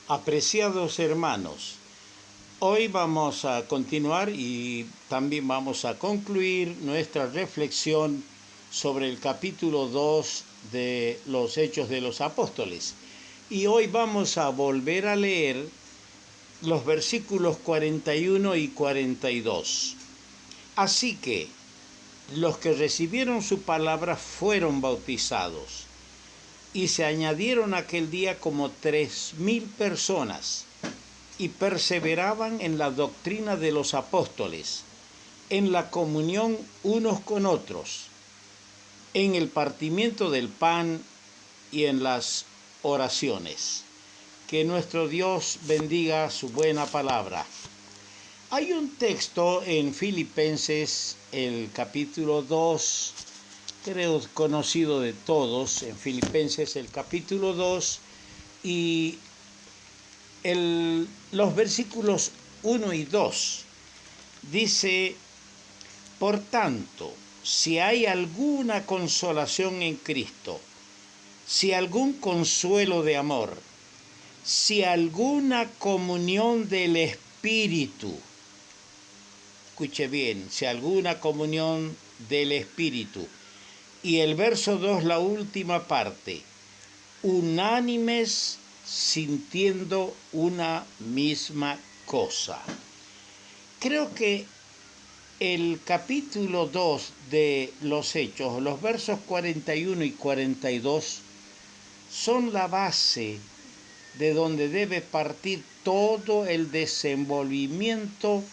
Apreciados hermanos, hoy vamos a continuar y también vamos a concluir nuestra reflexión sobre el capítulo 2 de los Hechos de los Apóstoles. Y hoy vamos a volver a leer los versículos 41 y 42. Así que los que recibieron su palabra fueron bautizados. Y se añadieron aquel día como 3,000 personas, y perseveraban en la doctrina de los apóstoles, en la comunión unos con otros, en el partimiento del pan y en las oraciones. Que nuestro Dios bendiga su buena palabra. Hay un texto en Filipenses, el capítulo 2, creo conocido de todos, en Filipenses el capítulo 2, y los versículos 1 y 2 dice: por tanto, si hay alguna consolación en Cristo, si algún consuelo de amor, si alguna comunión del Espíritu, escuche bien, si alguna comunión del Espíritu. Y el verso 2, la última parte, unánimes sintiendo una misma cosa. Creo que el capítulo 2 de los Hechos, los versos 41 y 42, son la base de donde debe partir todo el desenvolvimiento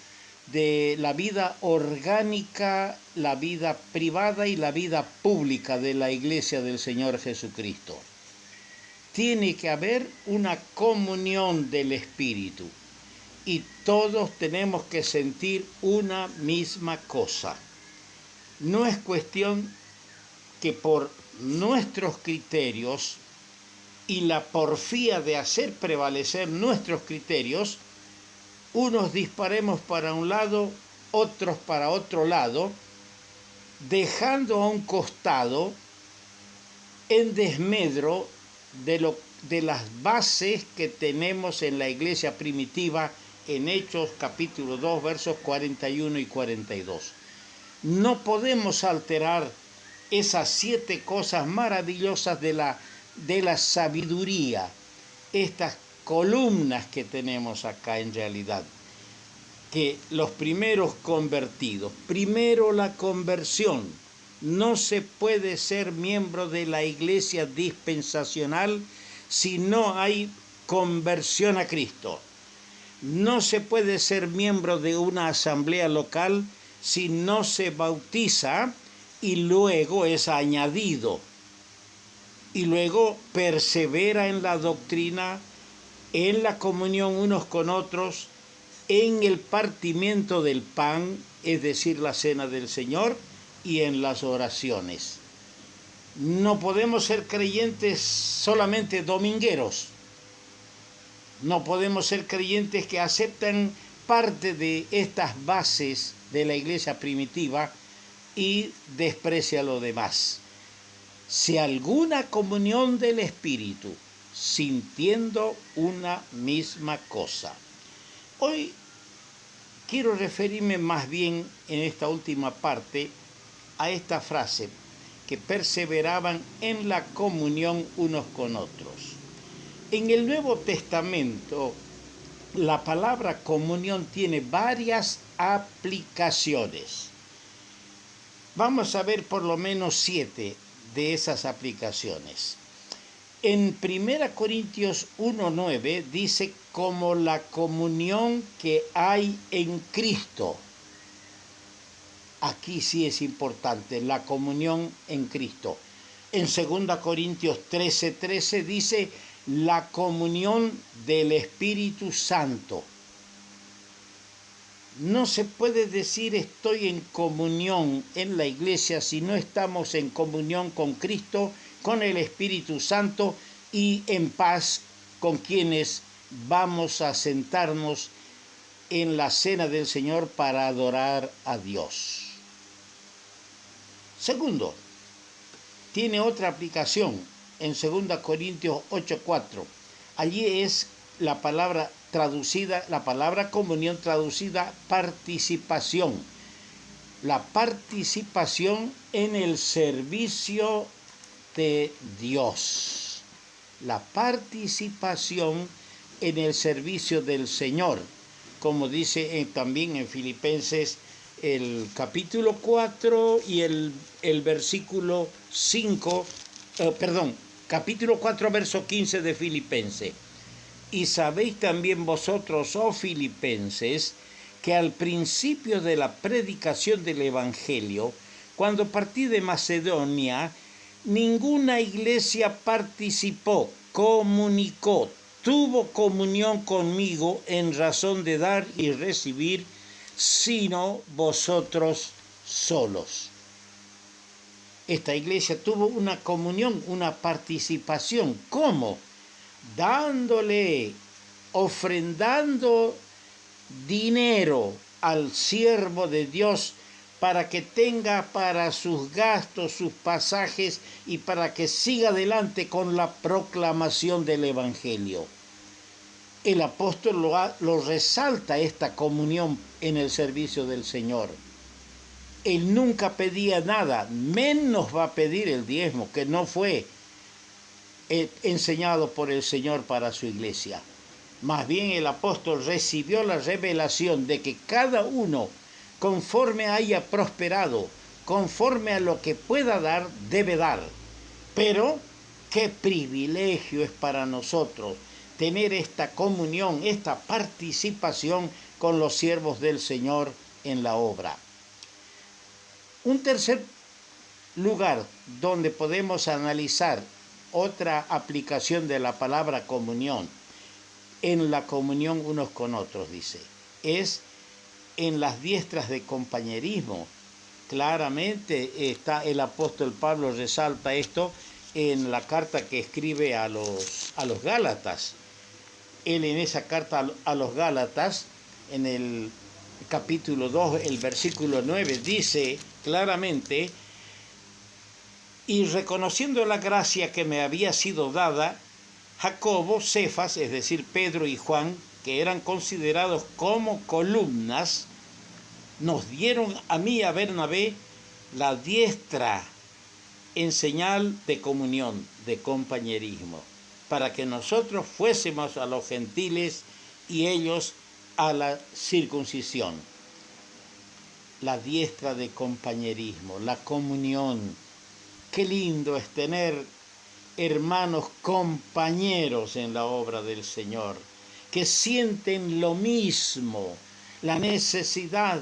de la vida orgánica, la vida privada y la vida pública de la Iglesia del Señor Jesucristo. Tiene que haber una comunión del Espíritu y todos tenemos que sentir una misma cosa. No es cuestión que por nuestros criterios y la porfía de hacer prevalecer nuestros criterios, unos disparemos para un lado, otros para otro lado, dejando a un costado en desmedro de las bases que tenemos en la iglesia primitiva en Hechos capítulo 2, versos 41 y 42. No podemos alterar esas 7 cosas maravillosas de la sabiduría, estas columnas que tenemos acá en realidad, que los primeros convertidos, primero la conversión. No se puede ser miembro de la iglesia dispensacional si no hay conversión a Cristo. No se puede ser miembro de una asamblea local si no se bautiza y luego es añadido. Y luego persevera en la doctrina, en la comunión unos con otros, en el partimiento del pan, es decir, la cena del Señor, y en las oraciones. No podemos ser creyentes solamente domingueros. No podemos ser creyentes que aceptan parte de estas bases de la iglesia primitiva y desprecia lo demás. Si alguna comunión del Espíritu, sintiendo una misma cosa. Hoy quiero referirme más bien en esta última parte a esta frase, que perseveraban en la comunión unos con otros. En el Nuevo Testamento, la palabra comunión tiene varias aplicaciones. Vamos a ver por lo menos 7 de esas aplicaciones. En 1 Corintios 1:9 dice como la comunión que hay en Cristo. Aquí sí es importante, la comunión en Cristo. En 2 Corintios 13:13 dice la comunión del Espíritu Santo. No se puede decir estoy en comunión en la iglesia si no estamos en comunión con Cristo, con el Espíritu Santo y en paz con quienes vamos a sentarnos en la cena del Señor para adorar a Dios. Segundo, tiene otra aplicación en 2 Corintios 8:4. Allí es la palabra traducida, la palabra comunión traducida participación. La participación en el servicio de Dios. La participación en el servicio del Señor, como dice también en Filipenses el capítulo 4 y el versículo 5, capítulo 4, verso 15 de Filipenses. Y sabéis también vosotros, oh filipenses, que al principio de la predicación del Evangelio, cuando partí de Macedonia, ninguna iglesia participó, comunicó, tuvo comunión conmigo en razón de dar y recibir, sino vosotros solos. Esta iglesia tuvo una comunión, una participación. ¿Cómo? Ofrendando dinero al siervo de Dios para que tenga para sus gastos, sus pasajes y para que siga adelante con la proclamación del Evangelio. El apóstol lo resalta, esta comunión en el servicio del Señor. Él nunca pedía nada, menos va a pedir el diezmo, que no fue enseñado por el Señor para su iglesia. Más bien el apóstol recibió la revelación de que cada uno, conforme haya prosperado, conforme a lo que pueda dar, debe dar. Pero qué privilegio es para nosotros tener esta comunión, esta participación con los siervos del Señor en la obra. Un tercer lugar donde podemos analizar otra aplicación de la palabra comunión, en la comunión unos con otros, dice, es en las diestras de compañerismo. Claramente está el apóstol Pablo resalta esto en la carta que escribe a los Gálatas. Él en esa carta a los Gálatas, en el capítulo 2, el versículo 9, dice claramente: y reconociendo la gracia que me había sido dada, Jacobo, Cefas, es decir, Pedro y Juan, que eran considerados como columnas, nos dieron a mí y a Bernabé la diestra en señal de comunión, de compañerismo, para que nosotros fuésemos a los gentiles y ellos a la circuncisión. La diestra de compañerismo, la comunión. Qué lindo es tener hermanos compañeros en la obra del Señor, que sienten lo mismo, la necesidad,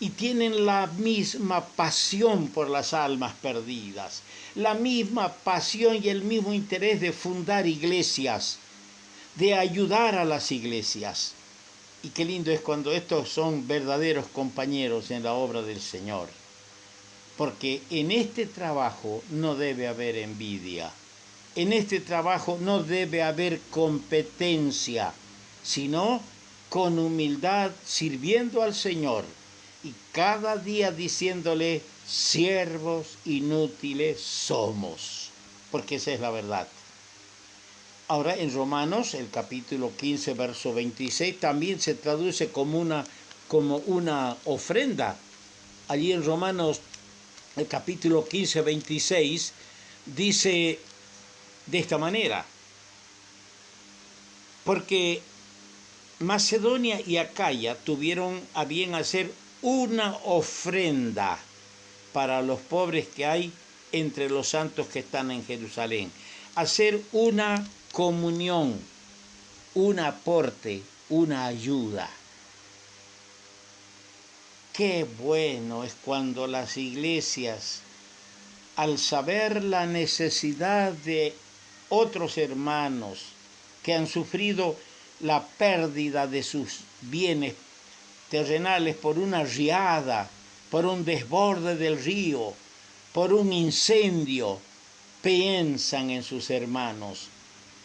y tienen la misma pasión por las almas perdidas, la misma pasión y el mismo interés de fundar iglesias, de ayudar a las iglesias. Y qué lindo es cuando estos son verdaderos compañeros en la obra del Señor. Porque en este trabajo no debe haber envidia, en este trabajo no debe haber competencia, sino con humildad sirviendo al Señor y cada día diciéndole: siervos inútiles somos, porque esa es la verdad. Ahora en Romanos, el capítulo 15, verso 26, también se traduce como una ofrenda. Allí en Romanos, el capítulo 15, 26, dice de esta manera: porque Macedonia y Acaya tuvieron a bien hacer una ofrenda para los pobres que hay entre los santos que están en Jerusalén. Hacer una comunión, un aporte, una ayuda. Qué bueno es cuando las iglesias, al saber la necesidad de otros hermanos que han sufrido la pérdida de sus bienes terrenales por una riada, por un desborde del río, por un incendio, piensan en sus hermanos.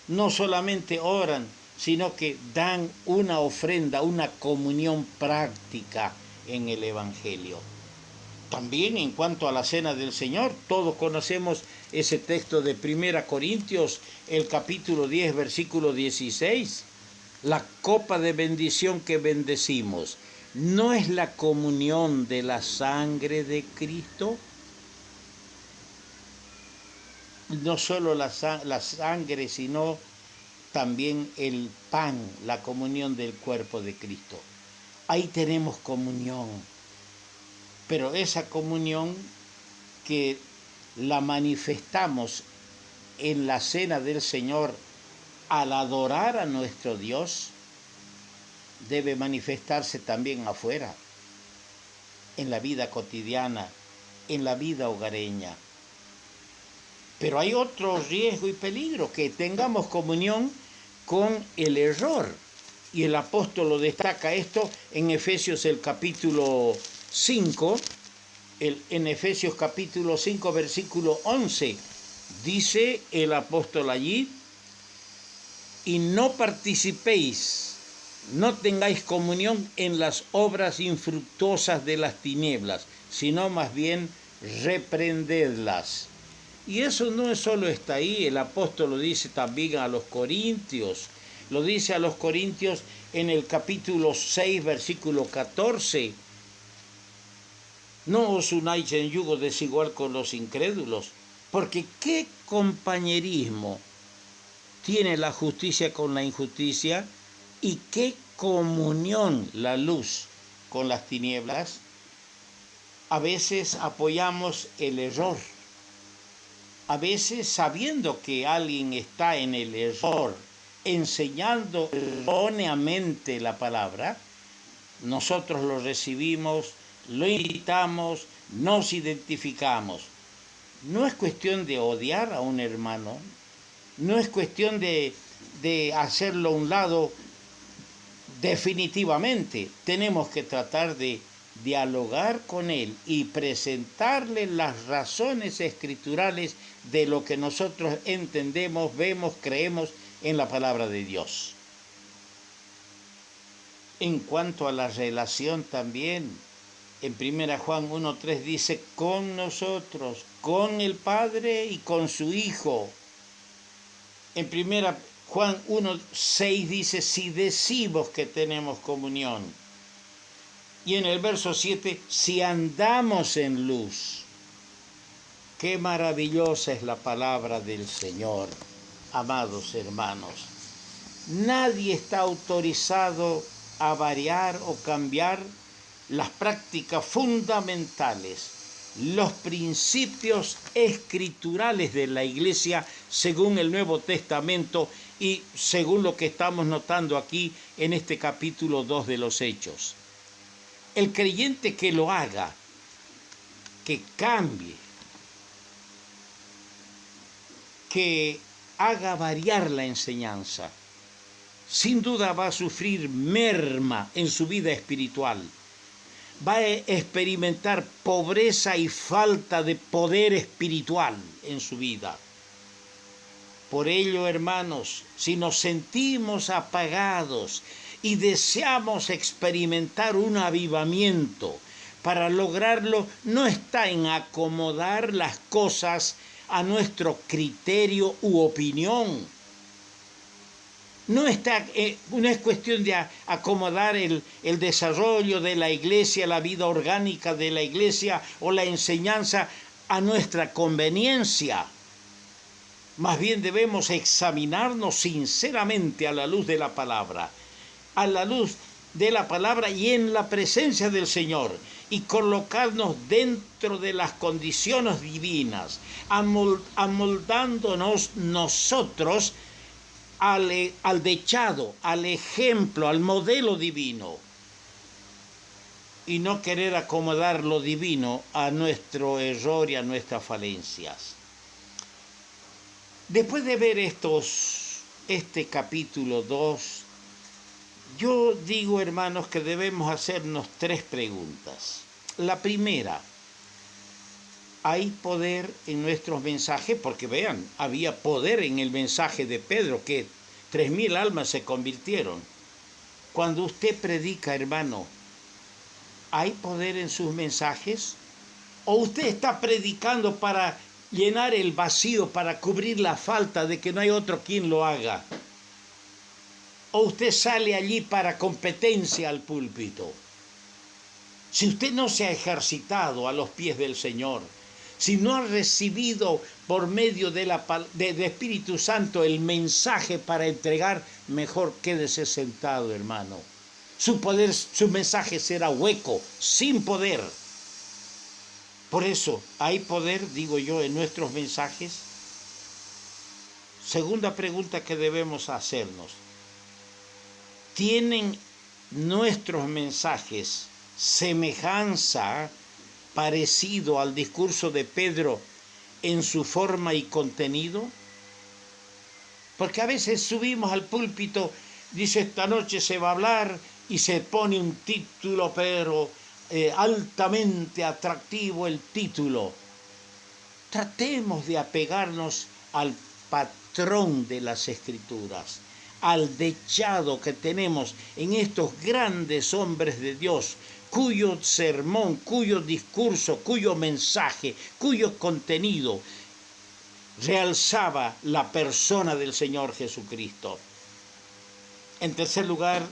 No solamente oran, sino que dan una ofrenda, una comunión práctica en el Evangelio. También en cuanto a la cena del Señor, todos conocemos ese texto de 1 Corintios, el capítulo 10, versículo 16. La copa de bendición que bendecimos, ¿no es la comunión de la sangre de Cristo? No solo la sangre, sino también el pan, la comunión del cuerpo de Cristo. Ahí tenemos comunión, pero esa comunión que la manifestamos en la cena del Señor al adorar a nuestro Dios, debe manifestarse también afuera, en la vida cotidiana, en la vida hogareña. Pero hay otro riesgo y peligro, que tengamos comunión con el error. Y el apóstol lo destaca esto en Efesios el capítulo 5, en Efesios capítulo 5, versículo 11, dice el apóstol allí: y no participéis, no tengáis comunión en las obras infructuosas de las tinieblas, sino más bien reprendedlas. Y eso no solo está ahí, el apóstol lo dice también a los corintios. Lo dice a los corintios en el capítulo 6, versículo 14. No os unáis en yugo desigual con los incrédulos, porque ¿qué compañerismo tiene la justicia con la injusticia? ¿Y qué comunión la luz con las tinieblas? A veces apoyamos el error. A veces, sabiendo que alguien está en el error, enseñando erróneamente la palabra, nosotros lo recibimos, lo invitamos, nos identificamos. No es cuestión de odiar a un hermano, no es cuestión de hacerlo a un lado definitivamente. Tenemos que tratar de dialogar con él y presentarle las razones escriturales de lo que nosotros entendemos, vemos, creemos en la palabra de Dios. En cuanto a la relación también, en 1 Juan 1:3 dice: con nosotros, con el Padre y con su Hijo. En 1 Juan 1:6 dice: si decimos que tenemos comunión. Y en el verso 7, si andamos en luz. Qué maravillosa es la palabra del Señor, amados hermanos. Nadie está autorizado a variar o cambiar las prácticas fundamentales, los principios escriturales de la Iglesia según el Nuevo Testamento y según lo que estamos notando aquí en este capítulo 2 de los Hechos. El creyente que lo haga, que cambie, que haga variar la enseñanza, sin duda va a sufrir merma en su vida espiritual. Va a experimentar pobreza y falta de poder espiritual en su vida. Por ello, hermanos, si nos sentimos apagados y deseamos experimentar un avivamiento, para lograrlo no está en acomodar las cosas a nuestro criterio u opinión. No es cuestión de acomodar el desarrollo de la iglesia, la vida orgánica de la iglesia o la enseñanza a nuestra conveniencia. Más bien debemos examinarnos sinceramente a la luz de la palabra, y en la presencia del Señor, y colocarnos dentro de las condiciones divinas, amoldándonos nosotros al dechado, al ejemplo, al modelo divino, y no querer acomodar lo divino a nuestro error y a nuestras falencias. Después de ver este capítulo 2, yo digo, hermanos, que debemos hacernos 3 preguntas. La primera: ¿hay poder en nuestros mensajes? Porque vean, había poder en el mensaje de Pedro, que 3.000 almas se convirtieron. Cuando usted predica, hermano, ¿hay poder en sus mensajes? ¿O usted está predicando para llenar el vacío, para cubrir la falta de que no hay otro quien lo haga? ¿O usted sale allí para competencia al púlpito? Si usted no se ha ejercitado a los pies del Señor, si no ha recibido por medio del Espíritu Santo el mensaje para entregar, mejor quédese sentado, hermano. Su mensaje será hueco, sin poder. Por eso, ¿hay poder, digo yo, en nuestros mensajes? Segunda pregunta que debemos hacernos. ¿Tienen nuestros mensajes semejanza, parecido al discurso de Pedro en su forma y contenido? Porque a veces subimos al púlpito, dice esta noche se va a hablar y se pone un título, pero altamente atractivo el título. Tratemos de apegarnos al patrón de las Escrituras, al dechado que tenemos en estos grandes hombres de Dios, cuyo sermón, cuyo discurso, cuyo mensaje, cuyo contenido realzaba la persona del Señor Jesucristo. En tercer lugar,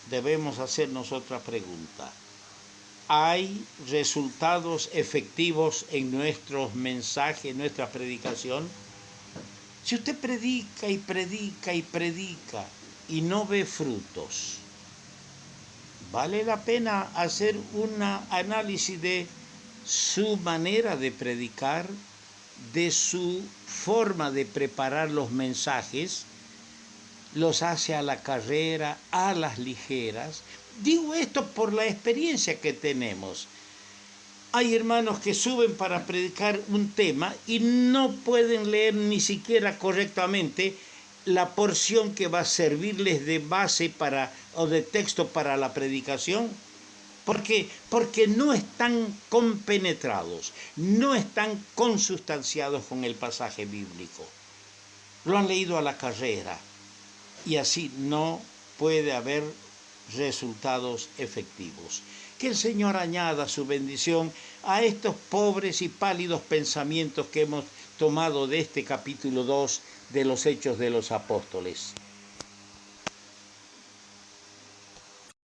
debemos hacernos otra pregunta. ¿Hay resultados efectivos en nuestros mensajes, en nuestra predicación? Si usted predica y predica y predica y no ve frutos, vale la pena hacer un análisis de su manera de predicar, de su forma de preparar los mensajes. Los hace a la carrera, a las ligeras. Digo esto por la experiencia que tenemos. Hay hermanos que suben para predicar un tema y no pueden leer ni siquiera correctamente la porción que va a servirles de base o de texto para la predicación. ¿Por qué? Porque no están compenetrados, no están consustanciados con el pasaje bíblico. Lo han leído a la carrera y así no puede haber resultados efectivos. Que el Señor añada su bendición a estos pobres y pálidos pensamientos que hemos tomado de este capítulo 2 de los Hechos de los Apóstoles.